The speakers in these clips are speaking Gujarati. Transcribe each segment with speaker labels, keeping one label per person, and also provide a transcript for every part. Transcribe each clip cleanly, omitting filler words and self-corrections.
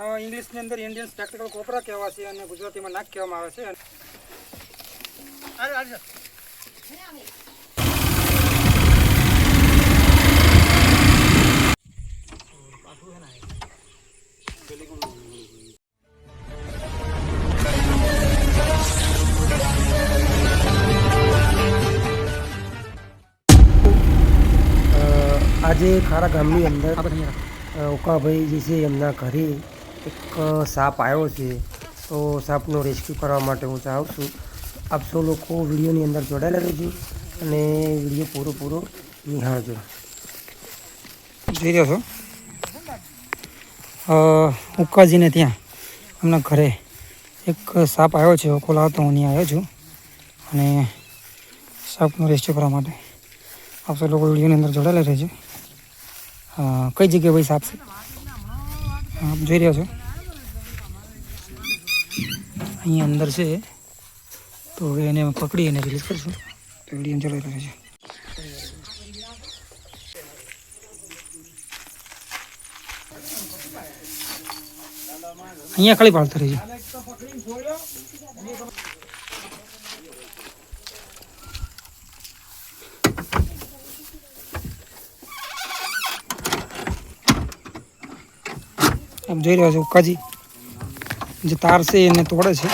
Speaker 1: ઇંગ્લિશની અંદર ઇન્ડિયન સ્પેક્ટિકલ કોબરા કહેવાય છે અને ગુજરાતીમાં નાક કહેવામાં આવે છે.
Speaker 2: આજે ખારા ગામની અંદર ઉકાભાઈ જે છે એમના ઘરે એક સાપ આવ્યો છે. તો સાપનો રેસ્ક્યુ કરવા માટે હું ચાહું છું આપ સૌ લોકો વિડીયોની અંદર જોડાયેલા રહેજો અને વિડીયો પૂરો નિહાળજો.
Speaker 1: જોઈ રહ્યો છો ઉકાજીને ત્યાં એમના ઘરે એક સાપ આવ્યો છે. ઓકોલા તો હું આવ્યો છું અને સાપનો રેસ્ક્યુ કરવા માટે આપ સૌ લોકો વિડીયોની અંદર જોડાયેલા રહેજો. કઈ જગ્યાએ ભાઈ સાપ છે આપ જોઈ રહ્યા છો અહીંયા અંદર છે. તો હવે એને પકડી અને રિલીઝ કરશું. તો વિડીયો જોડાયેલા રહેજો. અહીંયા ખાલી પાડતા રહેજો. આપ જોઈ રહ્યા છો ઉકાજી જે તાર છે એને તોડે છે.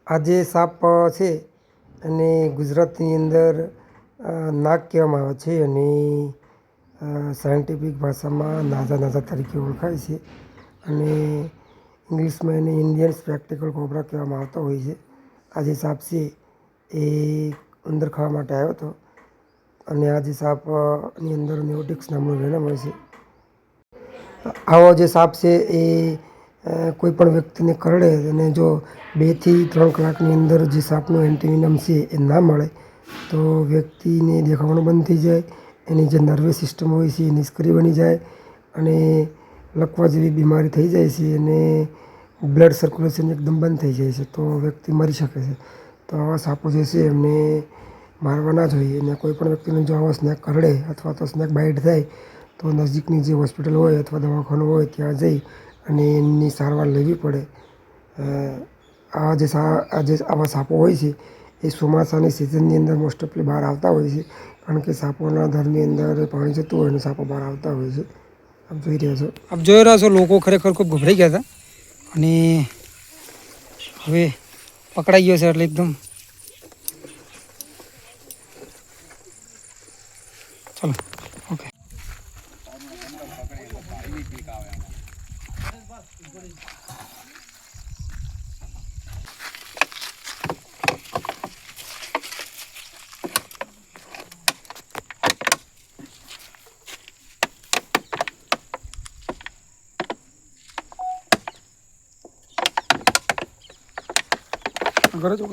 Speaker 2: આ જે સાપ છે અને ગુજરાતની અંદર નાગ કહેવામાં આવે છે અને સાયન્ટિફિક ભાષામાં નાઝા તરીકે ઓળખાય છે અને ઇંગ્લિશમાં એને ઇન્ડિયન સ્પેક્ટિકલ કોબરા કહેવામાં આવતો હોય છે. આ જે સાપ છે એ ઉંદર ખાવા માટે આવ્યો હતો અને આ જે સાપની અંદર નેઓટિક્સ નામનું વેનમ હોય છે. આવો જે સાપ છે એ કોઈ પણ વ્યક્તિને કરડે અને જો 2 થી 3 કલાકની અંદર જે સાપનું એન્ટીવેનમ છે એ ના મળે તો વ્યક્તિને દેખાવાનું બંધ થઈ જાય. એની જે નર્વસ સિસ્ટમ હોય છે એ નિષ્ક્રિય બની જાય અને લકવા જેવી બીમારી થઈ જાય છે અને બ્લડ સર્ક્યુલેશન એકદમ બંધ થઈ જાય છે. તો વ્યક્તિ મરી શકે છે. તો આવા સાપો જે છે એમને મારવા ના જોઈએ. અને કોઈ પણ વ્યક્તિને જો આવા સ્નેક કરડે અથવા તો સ્નેક બાઇટ થાય તો નજીકની જે હોસ્પિટલ હોય અથવા દવાખાનું હોય ત્યાં જઈ અને એમની સારવાર લેવી પડે. આવા સાપો હોય છે એ ચોમાસાની સિઝનની અંદર મોસ્ટ ઓફલી બહાર આવતા હોય છે કારણ કે સાપોના ઘરની અંદર પાણી જતું હોય અને સાપો બહાર આવતા હોય છે. આપ જોઈ રહ્યા છો
Speaker 1: લોકો ખરેખર ખૂબ ગભરાઈ ગયા હતા અને હવે પકડાઈ ગયો છે એટલે એકદમ ચલો ઓકે. ઘરે જો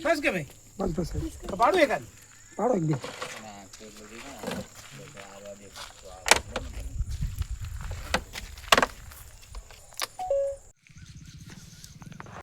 Speaker 1: બસ કે ભાઈ બસ પાડો એક